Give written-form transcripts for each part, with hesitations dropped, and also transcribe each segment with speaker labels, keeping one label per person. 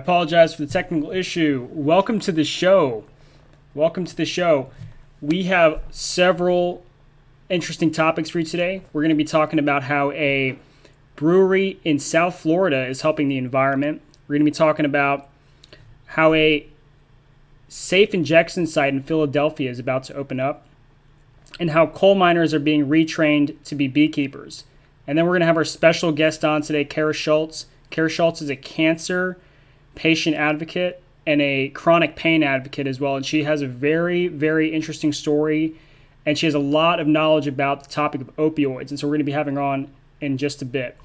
Speaker 1: apologize for the technical issue. Welcome to the show. We have several interesting topics for you today. We're going to be talking about how a brewery in South Florida is helping the environment. We're going to be talking about how a safe injection site in Philadelphia is about to open up, and how coal miners are being retrained to be beekeepers. And then we're going to have our special guest on today, Cara Schulz. Cara Schulz is a cancer patient advocate and a chronic pain advocate as well. And she has a very, very interesting story, and she has a lot of knowledge about the topic of opioids. And so we're going to be having her on in just a bit.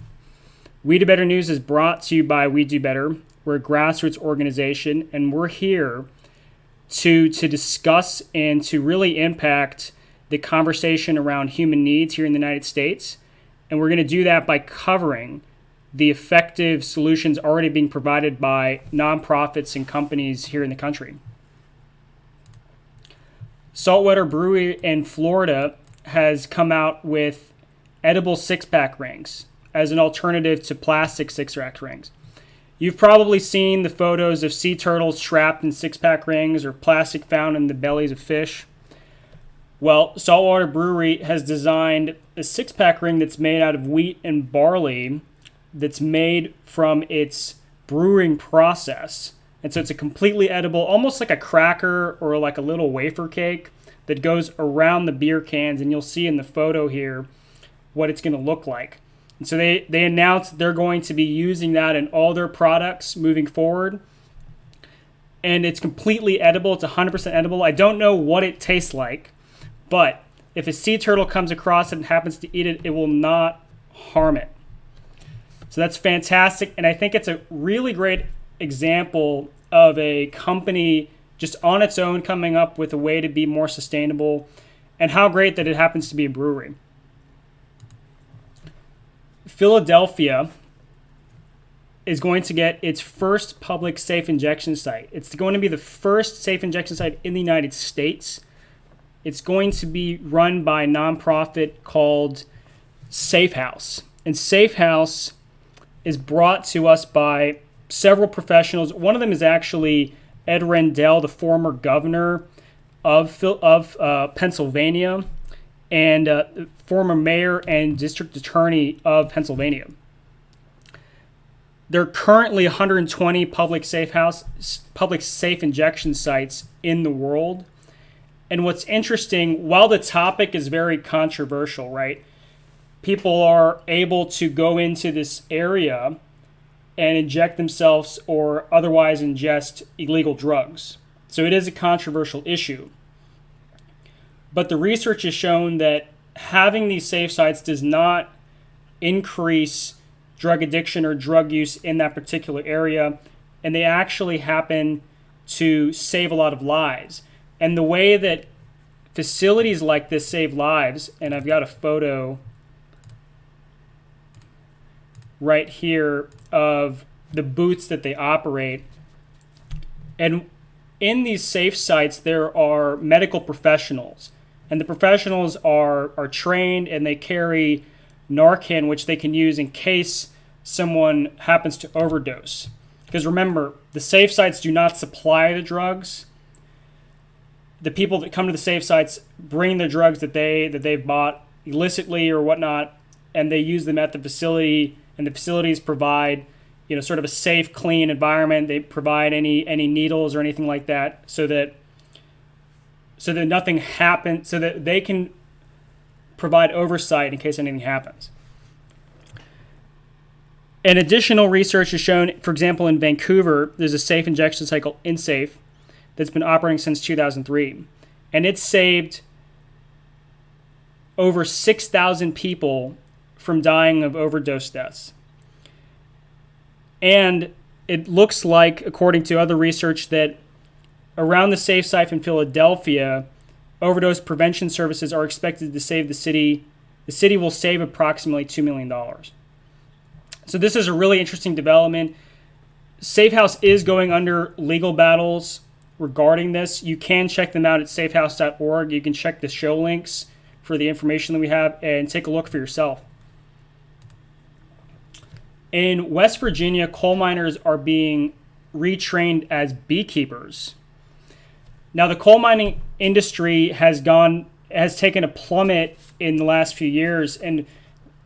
Speaker 1: We Do Better News is brought to you by We Do Better. We're a grassroots organization, and we're here to discuss and to really impact the conversation around human needs here in the United States. And we're going to do that by covering the effective solutions already being provided by nonprofits and companies here in the country. Saltwater Brewery in Florida has come out with edible six-pack rings as an alternative to plastic six-pack rings. You've probably seen the photos of sea turtles trapped in six-pack rings or plastic found in the bellies of fish. Well, Saltwater Brewery has designed a six-pack ring that's made out of wheat and barley that's made from its brewing process. And so it's a completely edible, almost like a cracker or like a little wafer cake that goes around the beer cans. And you'll see in the photo here what it's going to look like. And so they announced they're going to be using that in all their products moving forward. And it's completely edible. It's 100% edible. I don't know what it tastes like, but if a sea turtle comes across it and happens to eat it, it will not harm it. So that's fantastic. And I think it's a really great example of a company just on its own coming up with a way to be more sustainable, and how great that it happens to be a brewery. Philadelphia is going to get its first public safe injection site. It's going to be the first safe injection site in the United States. It's going to be run by a nonprofit called Safe House. And Safe House is brought to us by several professionals. One of them is actually Ed Rendell, the former governor of Pennsylvania, and former mayor and district attorney of Pennsylvania. There are currently 120 public safe injection sites in the world. And what's interesting, while the topic is very controversial, right? People are able to go into this area and inject themselves or otherwise ingest illegal drugs. So it is a controversial issue. But the research has shown that having these safe sites does not increase drug addiction or drug use in that particular area, and they actually happen to save a lot of lives. And the way that facilities like this save lives, and I've got a photo right here of the booths that they operate. And in these safe sites, there are medical professionals. And the professionals are trained, and they carry Narcan, which they can use in case someone happens to overdose. Because remember, the safe sites do not supply the drugs. The people that come to the safe sites bring the drugs that they've bought illicitly or whatnot, and they use them at the facility. And the facilities provide, sort of a safe, clean environment. They provide any needles or anything like that, so that nothing happens, so that they can provide oversight in case anything happens. And additional research has shown, for example, in Vancouver, there's a safe injection site called InSafe that's been operating since 2003. And it's saved over 6,000 people from dying of overdose deaths. And it looks like, according to other research, that around the safe site in Philadelphia, overdose prevention services are expected to save the city. The city will save approximately $2 million. So this is a really interesting development. Safe House is going under legal battles regarding this. You can check them out at safehouse.org. You can check the show links for the information that we have and take a look for yourself. In West Virginia, coal miners are being retrained as beekeepers. Now, the coal mining industry has taken a plummet in the last few years, and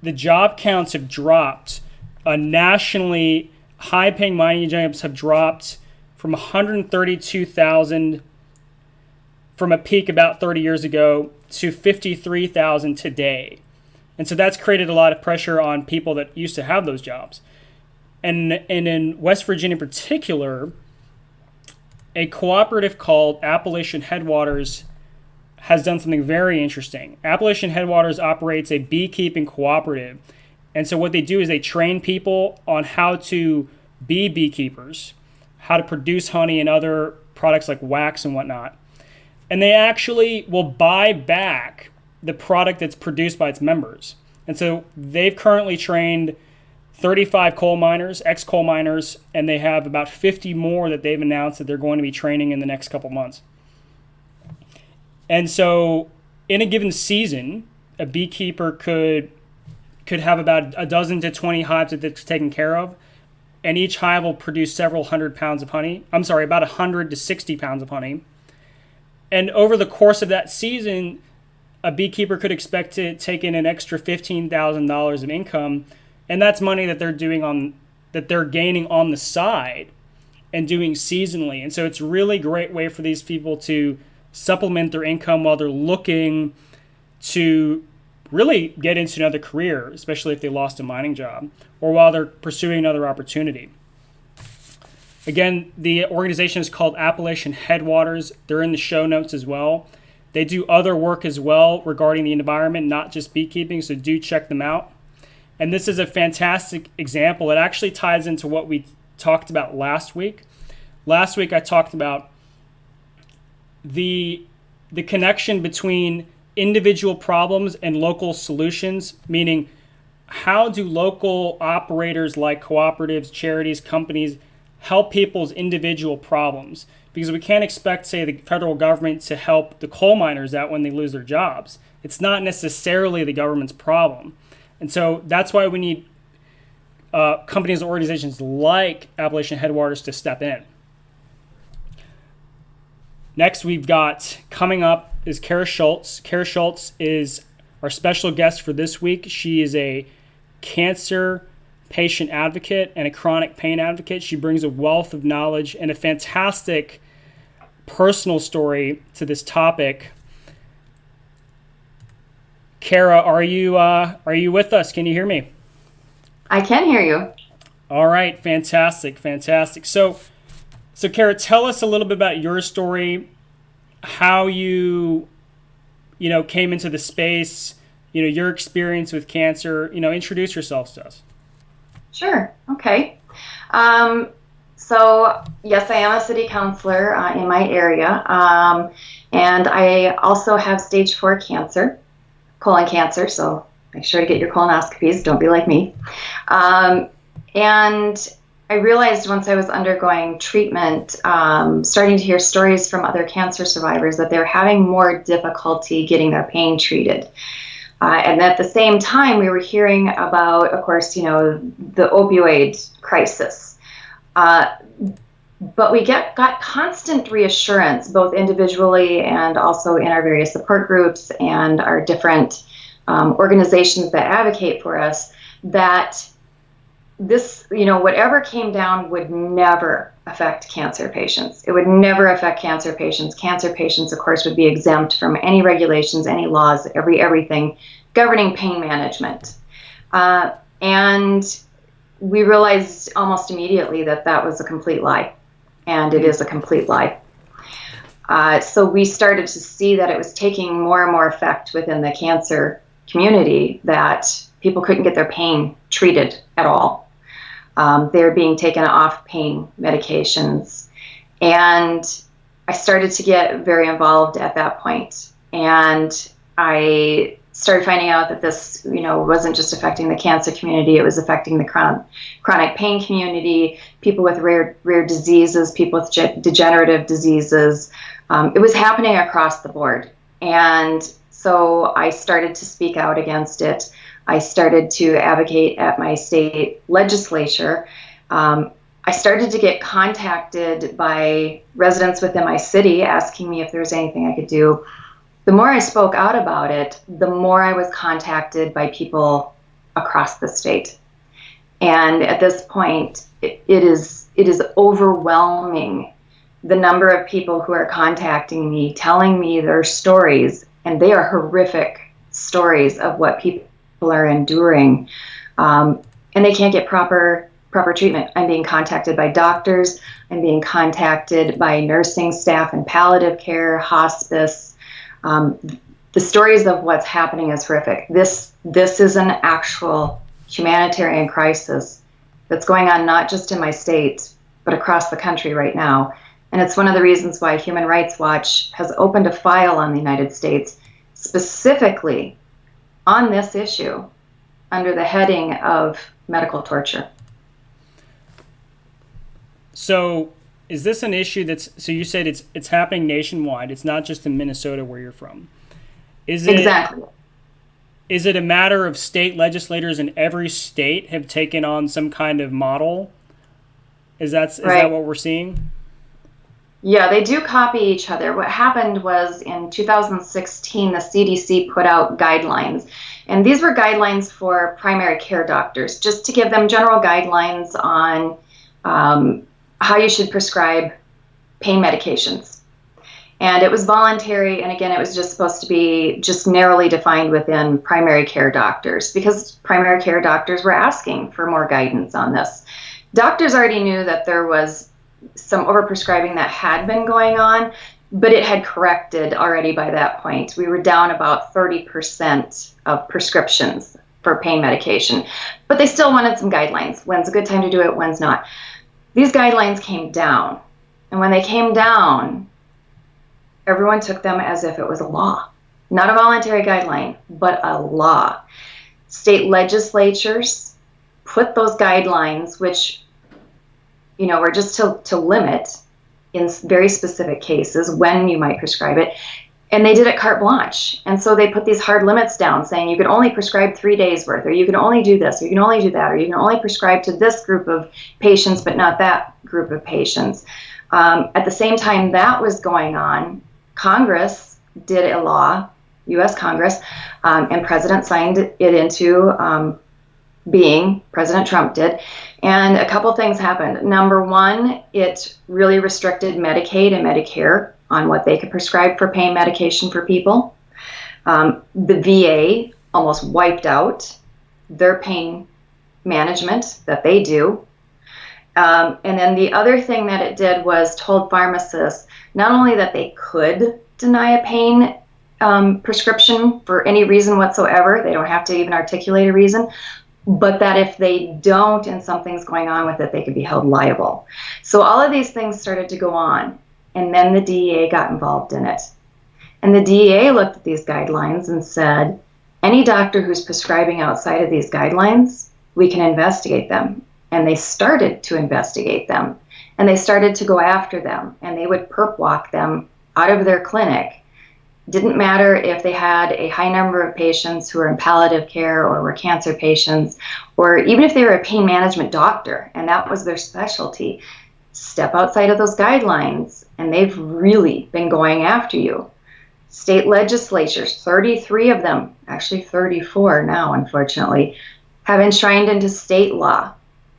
Speaker 1: the job counts have dropped. Nationally, high-paying mining jobs have dropped from 132,000 from a peak about 30 years ago to 53,000 today. And so that's created a lot of pressure on people that used to have those jobs. And in West Virginia in particular, a cooperative called Appalachian Headwaters has done something very interesting. Appalachian Headwaters operates a beekeeping cooperative. And so what they do is they train people on how to be beekeepers, how to produce honey and other products like wax and whatnot. And they actually will buy back the product that's produced by its members. And so they've currently trained 35 coal miners, ex-coal miners, and they have about 50 more that they've announced that they're going to be training in the next couple months. And so in a given season, a beekeeper could have about a dozen to 20 hives that it's taken care of, and each hive will produce several hundred pounds of honey. I'm sorry, about 100 to 60 pounds of honey. And over the course of that season, a beekeeper could expect to take in an extra $15,000 of income, and that's money that they're gaining on the side and doing seasonally. And so it's a really great way for these people to supplement their income while they're looking to really get into another career, especially if they lost a mining job, or while they're pursuing another opportunity. Again, the organization is called Appalachian Headwaters. They're in the show notes as well. They do other work as well regarding the environment, not just beekeeping, so do check them out. And this is a fantastic example. It actually ties into what we talked about last week. Last week I talked about the connection between individual problems and local solutions, meaning how do local operators like cooperatives, charities, companies help people's individual problems? Because we can't expect, say, the federal government to help the coal miners out when they lose their jobs. It's not necessarily the government's problem. And so that's why we need companies and organizations like Appalachian Headwaters to step in. Next, we've got coming up is Cara Schulz. Cara Schulz is our special guest for this week. She is a cancer patient advocate and a chronic pain advocate. She brings a wealth of knowledge and a fantastic personal story to this topic. Cara, are you with us? Can you hear me?
Speaker 2: I can hear you.
Speaker 1: All right, fantastic. So Cara, tell us a little bit about your story, how you came into the space, your experience with cancer. Introduce yourselves to us.
Speaker 2: Sure. Okay. So yes, I am a city councilor in my area, and I also have stage 4 cancer, colon cancer. So make sure to get your colonoscopies. Don't be like me. And I realized once I was undergoing treatment, starting to hear stories from other cancer survivors, that they're having more difficulty getting their pain treated. And at the same time, we were hearing about, of course, the opioid crisis. But we got constant reassurance, both individually and also in our various support groups and our different organizations that advocate for us, that this, whatever came down would never affect cancer patients. It would never affect cancer patients. Cancer patients, of course, would be exempt from any regulations, any laws, everything governing pain management. And we realized almost immediately that that was a complete lie, and it is a complete lie. So we started to see that it was taking more and more effect within the cancer community, that people couldn't get their pain treated at all. They're being taken off pain medications. And I started to get very involved at that point. And I started finding out that this, wasn't just affecting the cancer community, it was affecting the chronic pain community, people with rare diseases, people with degenerative diseases. It was happening across the board. And so I started to speak out against it. I started to advocate at my state legislature. I started to get contacted by residents within my city asking me if there was anything I could do. The more I spoke out about it, the more I was contacted by people across the state. And at this point, it is overwhelming, the number of people who are contacting me, telling me their stories, and they are horrific stories of what people are enduring, and they can't get proper treatment. I'm being contacted by doctors. I'm being contacted by nursing staff and palliative care, hospice. The stories of what's happening is horrific. This is an actual humanitarian crisis that's going on not just in my state, but across the country right now. And it's one of the reasons why Human Rights Watch has opened a file on the United States specifically on this issue under the heading of medical torture.
Speaker 1: So is this an issue so you said it's happening nationwide. It's not just in Minnesota where you're from.
Speaker 2: Exactly.
Speaker 1: Is it a matter of state legislators in every state have taken on some kind of model? Is that what we're seeing?
Speaker 2: Yeah, they do copy each other. What happened was in 2016, the CDC put out guidelines. And these were guidelines for primary care doctors, just to give them general guidelines on how you should prescribe pain medications. And it was voluntary, and again, it was just supposed to be just narrowly defined within primary care doctors, because primary care doctors were asking for more guidance on this. Doctors already knew that there was some overprescribing that had been going on, but it had corrected already by that point. We were down about 30% of prescriptions for pain medication, but they still wanted some guidelines. When's a good time to do it, when's not. These guidelines came down, and when they came down, everyone took them as if it was a law. Not a voluntary guideline, but a law. State legislatures put those guidelines, which, were just to limit in very specific cases when you might prescribe it, and they did it carte blanche. And so they put these hard limits down saying you can only prescribe 3 days worth, or you can only do this, or you can only do that, or you can only prescribe to this group of patients, but not that group of patients. At the same time that was going on, Congress did a law, U.S. Congress, and President signed it into being, President Trump did, and a couple things happened. Number one, it really restricted Medicaid and Medicare on what they could prescribe for pain medication for people. The VA almost wiped out their pain management that they do. And then the other thing that it did was told pharmacists not only that they could deny a pain prescription for any reason whatsoever, they don't have to even articulate a reason, but that if they don't and something's going on with it, they could be held liable. So all of these things started to go on, and then the DEA got involved in it. And the DEA looked at these guidelines and said, any doctor who's prescribing outside of these guidelines, we can investigate them. And they started to investigate them, and they started to go after them, and they would perp walk them out of their clinic. Didn't matter if they had a high number of patients who were in palliative care or were cancer patients, or even if they were a pain management doctor and that was their specialty. Step outside of those guidelines, and they've really been going after you. State legislatures, 33 of them, actually 34 now, unfortunately, have enshrined into state law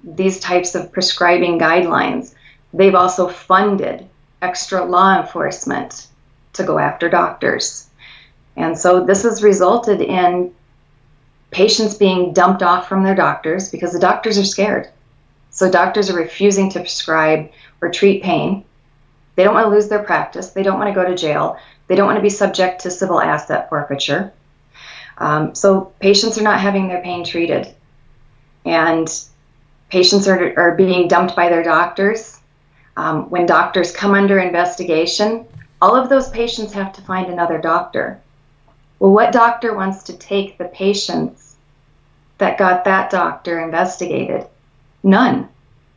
Speaker 2: these types of prescribing guidelines. They've also funded extra law enforcement to go after doctors. And so this has resulted in patients being dumped off from their doctors because the doctors are scared. So doctors are refusing to prescribe or treat pain. They don't want to lose their practice. They don't want to go to jail. They don't want to be subject to civil asset forfeiture. So patients are not having their pain treated. And patients are being dumped by their doctors. When doctors come under investigation, all of those patients have to find another doctor. Well, what doctor wants to take the patients that got that doctor investigated? None.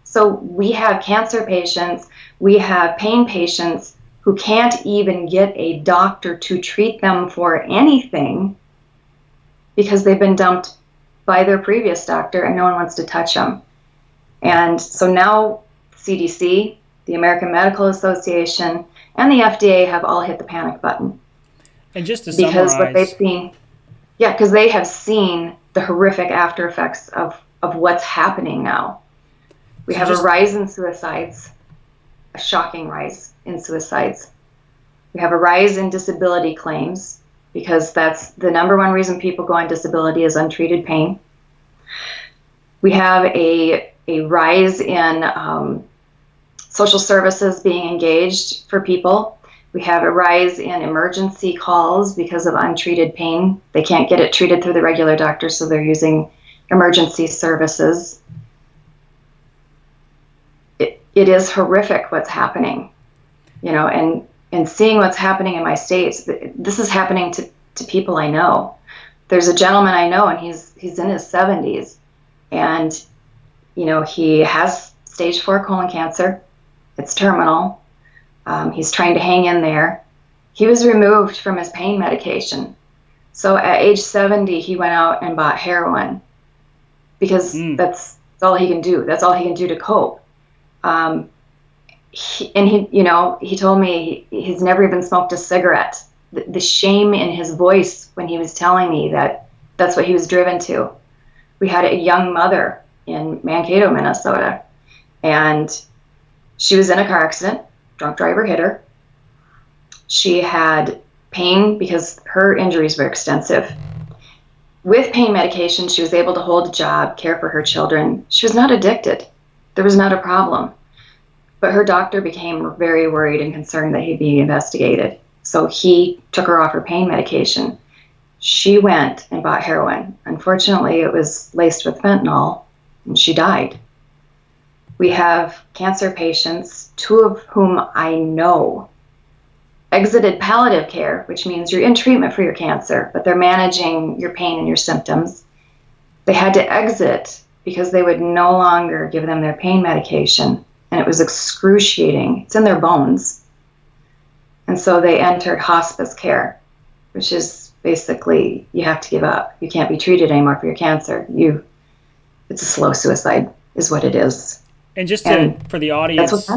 Speaker 2: So we have cancer patients, we have pain patients who can't even get a doctor to treat them for anything because they've been dumped by their previous doctor and no one wants to touch them. And so now CDC, the American Medical Association, and the FDA have all hit the panic button.
Speaker 1: And just to
Speaker 2: because what they've
Speaker 1: summarize,
Speaker 2: seen, yeah, because they have seen the horrific after effects of what's happening now. We
Speaker 1: So
Speaker 2: have
Speaker 1: just-
Speaker 2: a rise in suicides, a shocking rise in suicides. We have a rise in disability claims, because that's the number one reason people go on disability is untreated pain. We have a rise in social services being engaged for people. We have a rise in emergency calls because of untreated pain. They can't get it treated through the regular doctor, so they're using emergency services. It is horrific what's happening, and seeing what's happening in my states. This is happening to people I know. There's a gentleman I know, and he's in his 70s, and he has stage 4 colon cancer. It's terminal. He's trying to hang in there. He was removed from his pain medication. So at age 70, he went out and bought heroin, because that's all he can do. That's all he can do to cope. He told me he's never even smoked a cigarette. The shame in his voice when he was telling me that that's what he was driven to. We had a young mother in Mankato, Minnesota, and she was in a car accident. Drunk driver hit her. She had pain because her injuries were extensive. With pain medication, she was able to hold a job, care for her children. She was not addicted. There was not a problem. But her doctor became very worried and concerned that he'd be investigated. So he took her off her pain medication. She went and bought heroin. Unfortunately, it was laced with fentanyl, and she died. We have cancer patients, 2 of whom I know exited palliative care, which means you're in treatment for your cancer, but they're managing your pain and your symptoms. They had to exit because they would no longer give them their pain medication, and it was excruciating. It's in their bones. And so they entered hospice care, which is basically you have to give up. You can't be treated anymore for your cancer. It's a slow suicide is what it is.
Speaker 1: And just for the audience,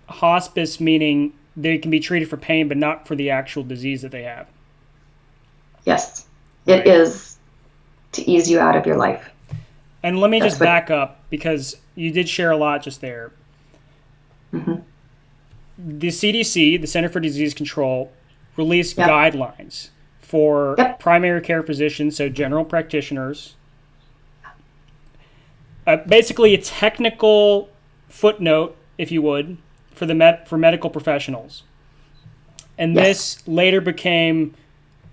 Speaker 1: hospice meaning they can be treated for pain, but not for the actual disease that they have.
Speaker 2: Yes, it is to ease you out of your life.
Speaker 1: And let me just back up, because you did share a lot just there.
Speaker 2: Mm-hmm.
Speaker 1: The CDC, the Center for Disease Control, released guidelines for primary care physicians, so general practitioners. Basically a technical footnote, if you would, for medical professionals. And this later became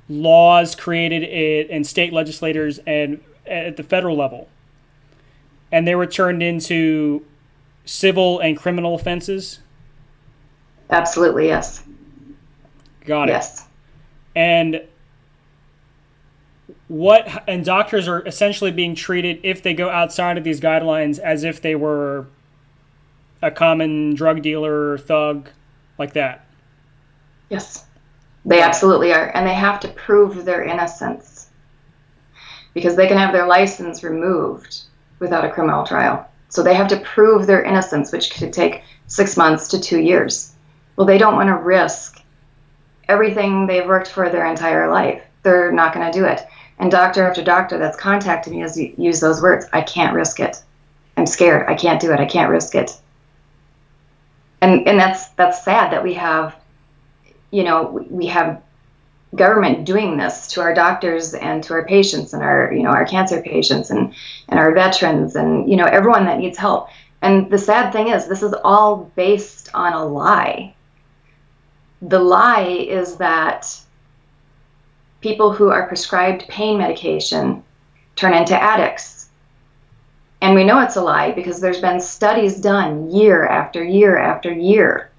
Speaker 1: laws created in state legislators and at the federal level. And they were turned into civil and criminal offenses.
Speaker 2: Absolutely, yes.
Speaker 1: Got it.
Speaker 2: Yes.
Speaker 1: And doctors are essentially being treated, if they go outside of these guidelines, as if they were a common drug dealer or thug, like that.
Speaker 2: Yes, they absolutely are. And they have to prove their innocence, because they can have their license removed without a criminal trial. So they have to prove their innocence, which could take 6 months to 2 years. Well, they don't want to risk everything they've worked for their entire life. They're not going to do it. And doctor after doctor that's contacted me has used those words. I can't risk it. I'm scared. I can't do it. I can't risk it. And that's sad that we have, we have government doing this to our doctors and to our patients and our cancer patients and our veterans and, everyone that needs help. And the sad thing is, this is all based on a lie. The lie is that people who are prescribed pain medication turn into addicts. And we know it's a lie because there's been studies done year after year after year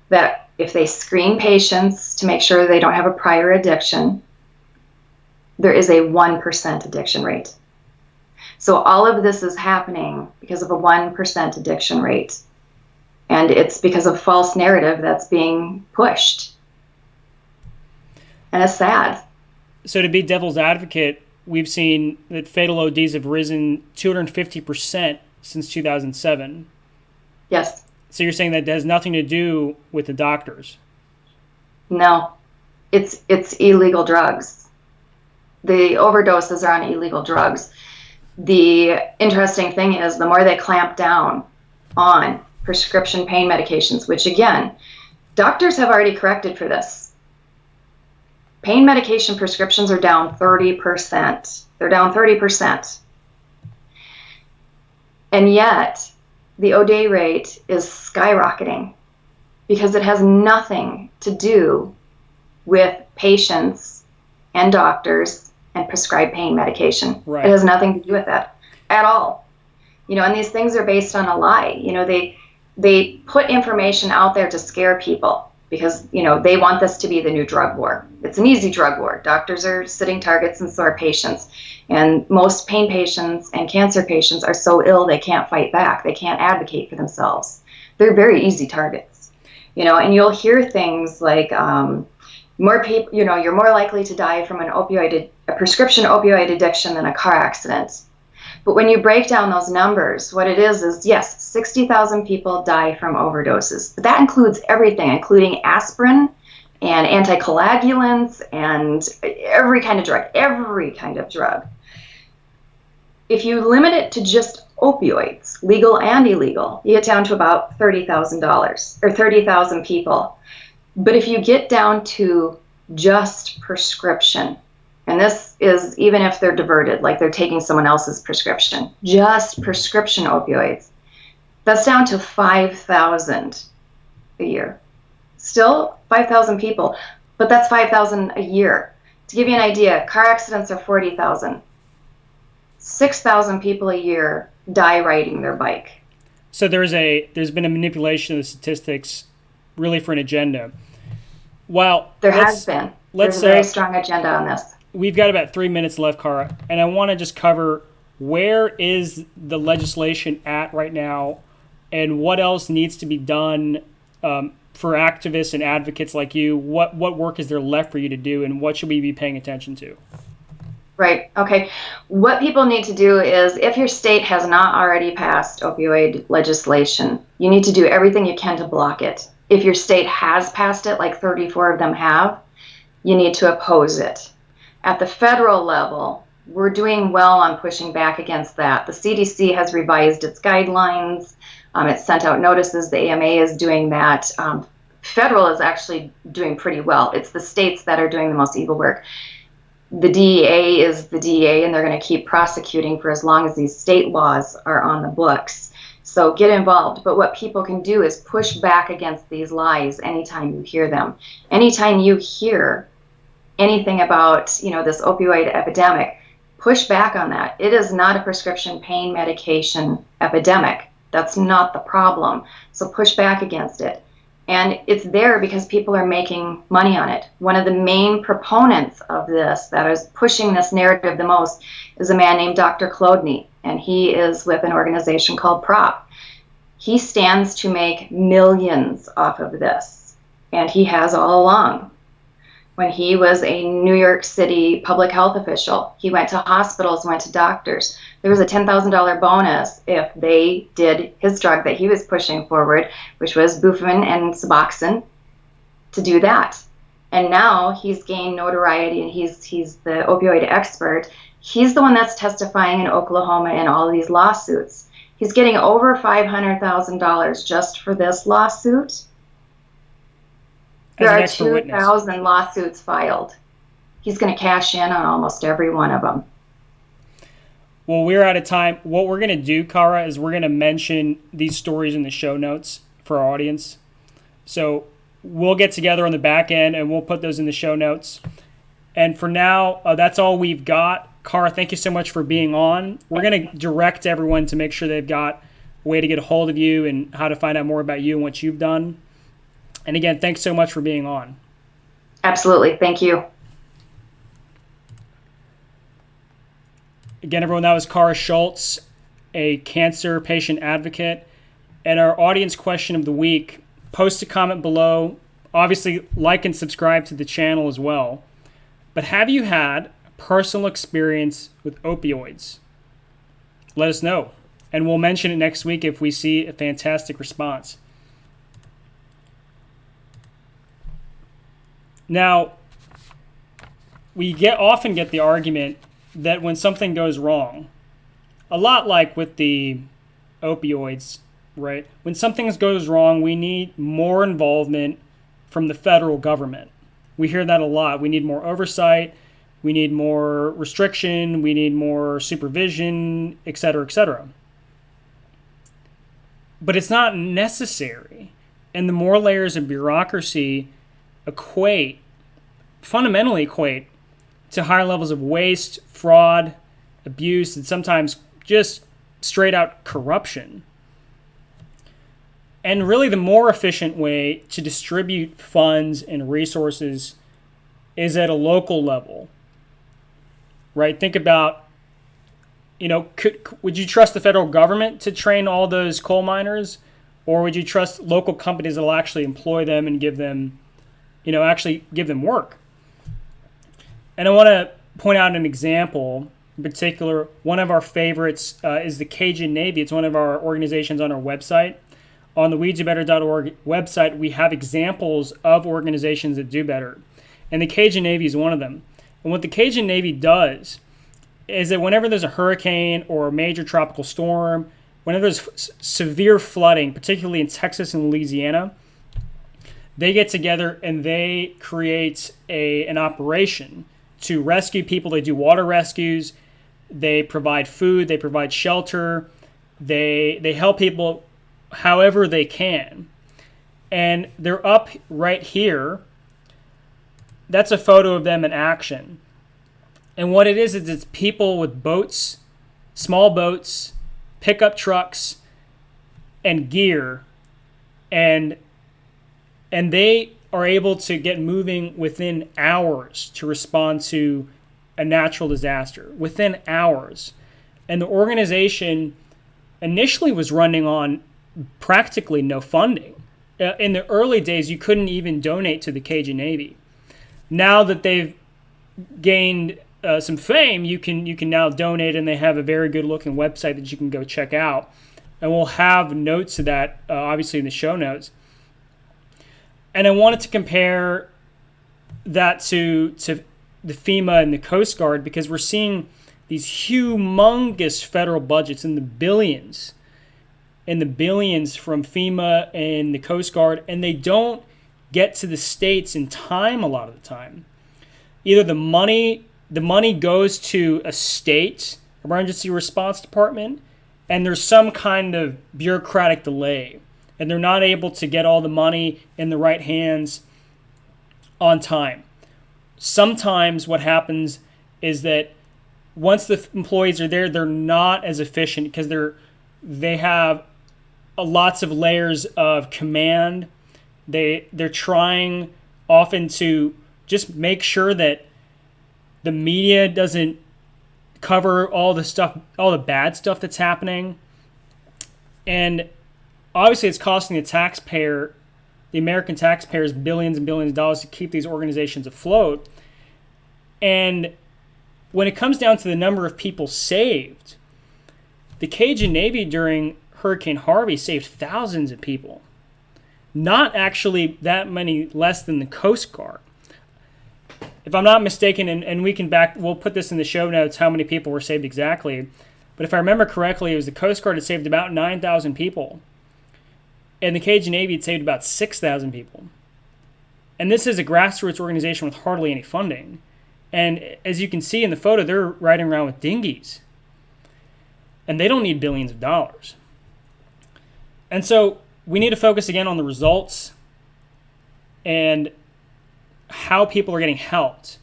Speaker 2: that if they screen patients to make sure they don't have a prior addiction, there is a 1% addiction rate. So all of this is happening because of a 1% addiction rate. And it's because of false narrative that's being pushed. And it's sad.
Speaker 1: So to be devil's advocate, we've seen that fatal ODs have risen 250% since 2007.
Speaker 2: Yes.
Speaker 1: So you're saying that has nothing to do with the doctors?
Speaker 2: No, it's illegal drugs. The overdoses are on illegal drugs. The interesting thing is the more they clamp down on prescription pain medications, which again, doctors have already corrected for this. Pain medication prescriptions are down 30%. They're down 30%. And yet, the OD rate is skyrocketing because it has nothing to do with patients and doctors and prescribed pain medication.
Speaker 1: Right.
Speaker 2: It has nothing to do with that at all. And these things are based on a lie. They put information out there to scare people because, they want this to be the new drug war. It's an easy drug war. Doctors are sitting targets and so are patients. And most pain patients and cancer patients are so ill they can't fight back. They can't advocate for themselves. They're very easy targets. And you'll hear things like more people, you're more likely to die from a prescription opioid addiction than a car accident. But when you break down those numbers, what it is yes, 60,000 people die from overdoses. But that includes everything, including aspirin and anticoagulants and every kind of drug. If you limit it to just opioids, legal and illegal, you get down to about $30,000 or 30,000 people. But if you get down to just prescription, and this is even if they're diverted, like they're taking someone else's prescription, just prescription opioids, that's down to 5,000 a year. Still 5,000 people, but that's 5,000 a year. To give you an idea, car accidents are 40,000. 6,000 people a year die riding their bike.
Speaker 1: So there's been a manipulation of the statistics really for an agenda. Well,
Speaker 2: there has been. There's a very strong agenda on this.
Speaker 1: We've got about 3 minutes left, Cara, and I want to just cover where is the legislation at right now and what else needs to be done for activists and advocates like you. What work is there left for you to do, and what should we be paying attention to?
Speaker 2: Right. Okay. What people need to do is, if your state has not already passed opioid legislation, you need to do everything you can to block it. If your state has passed it, like 34 of them have, you need to oppose it. At the federal level, we're doing well on pushing back against that. The CDC has revised its guidelines. It's sent out notices. The AMA is doing that. Federal is actually doing pretty well. It's the states that are doing the most evil work. The DEA is the DEA, and they're going to keep prosecuting for as long as these state laws are on the books. So get involved. But what people can do is push back against these lies anytime you hear them. Anytime you hear anything about, this opioid epidemic, push back on that. It is not a prescription pain medication epidemic. That's not the problem. So push back against it. And it's there because people are making money on it. One of the main proponents of this, that is pushing this narrative the most, is a man named Dr. Clodney, and he is with an organization called PROP. He stands to make millions off of this, and he has all along. When he was a New York City public health official, he went to hospitals, went to doctors. There was a $10,000 bonus if they did his drug that he was pushing forward, which was Buprenorphine and Suboxone, to do that. And now he's gained notoriety, and he's the opioid expert. He's the one that's testifying in Oklahoma in all of these lawsuits. He's getting over $500,000 just for this lawsuit. There are 2,000 lawsuits filed. He's going to cash in on almost every one of them.
Speaker 1: Well, we're out of time. What we're going to do, Cara, is we're going to mention these stories in the show notes for our audience. So we'll get together on the back end, and we'll put those in the show notes. And for now, that's all we've got. Cara, thank you so much for being on. We're going to direct everyone to make sure they've got a way to get a hold of you and how to find out more about you and what you've done. And again, thanks so much for being on.
Speaker 2: Absolutely. Thank you.
Speaker 1: Again, everyone, that was Cara Schulz, a cancer patient advocate. And our audience question of the week, post a comment below. Obviously, like and subscribe to the channel as well. But have you had personal experience with opioids? Let us know. And we'll mention it next week if we see a fantastic response. Now, we often get the argument that when something goes wrong, a lot like with the opioids, right? When something goes wrong, we need more involvement from the federal government. We hear that a lot. We need more oversight. We need more restriction. We need more supervision, et cetera, et cetera. But it's not necessary. And the more layers of bureaucracy fundamentally equate to higher levels of waste, fraud, abuse, and sometimes just straight out corruption. And really the more efficient way to distribute funds and resources is at a local level, right? Think about, would you trust the federal government to train all those coal miners? Or would you trust local companies that will actually employ them and give them work? And I want to point out an example. In particular, one of our favorites is the Cajun Navy. It's one of our organizations on our website. On the WeDoBetter.org website, we have examples of organizations that do better. And the Cajun Navy is one of them. And what the Cajun Navy does is that whenever there's a hurricane or a major tropical storm, whenever there's severe flooding, particularly in Texas and Louisiana, they get together and they create an operation to rescue people. They do water rescues. They provide food. They provide shelter. They help people however they can. And they're up right here. That's a photo of them in action. And what it is it's people with boats, small boats, pickup trucks, and gear. And they are able to get moving within hours to respond to a natural disaster. Within hours. And the organization initially was running on practically no funding. In the early days, you couldn't even donate to the Cajun Navy. Now that they've gained some fame, you can now donate, and they have a very good looking website that you can go check out. And we'll have notes to that, obviously, in the show notes. And I wanted to compare that to the FEMA and the Coast Guard, because we're seeing these humongous federal budgets in the billions from FEMA and the Coast Guard, and they don't get to the states in time a lot of the time. Either the money goes to a state emergency response department, and there's some kind of bureaucratic delay, and they're not able to get all the money in the right hands on time. Sometimes what happens is that once the employees are there, they're not as efficient because they have lots of layers of command. They're trying often to just make sure that the media doesn't cover all the bad stuff that's happening. And obviously it's costing the American taxpayers, billions and billions of dollars to keep these organizations afloat. And when it comes down to the number of people saved, the Cajun Navy during Hurricane Harvey saved thousands of people. Not actually that many less than the Coast Guard. If I'm not mistaken, and we'll put this in the show notes, how many people were saved exactly. But if I remember correctly, it was the Coast Guard that saved about 9,000 people. And the Cajun Navy had saved about 6,000 people. And this is a grassroots organization with hardly any funding. And as you can see in the photo, they're riding around with dinghies. And they don't need billions of dollars. And so we need to focus again on the results and how people are getting helped.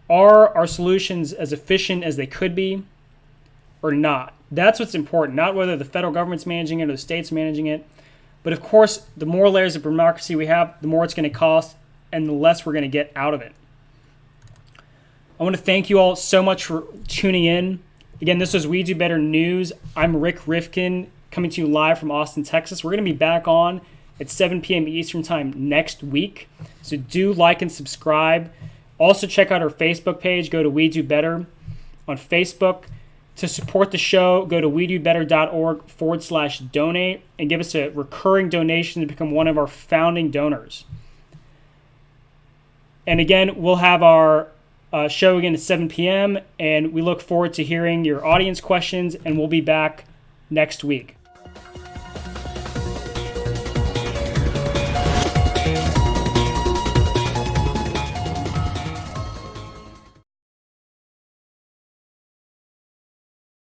Speaker 1: Are our solutions as efficient as they could be or not? That's what's important, not whether the federal government's managing it or the state's managing it. But of course, the more layers of bureaucracy we have, the more it's going to cost and the less we're going to get out of it. I want to thank you all so much for tuning in. Again, this was We Do Better News. I'm Rick Rifkin, coming to you live from Austin, Texas. We're going to be back on at 7 p.m. Eastern Time next week. So do like and subscribe. Also check out our Facebook page. Go to We Do Better on Facebook. To support the show, go to WeDoBetter.org/donate and give us a recurring donation to become one of our founding donors. And again, we'll have our show again at 7 p.m. And we look forward to hearing your audience questions, and we'll be back next week.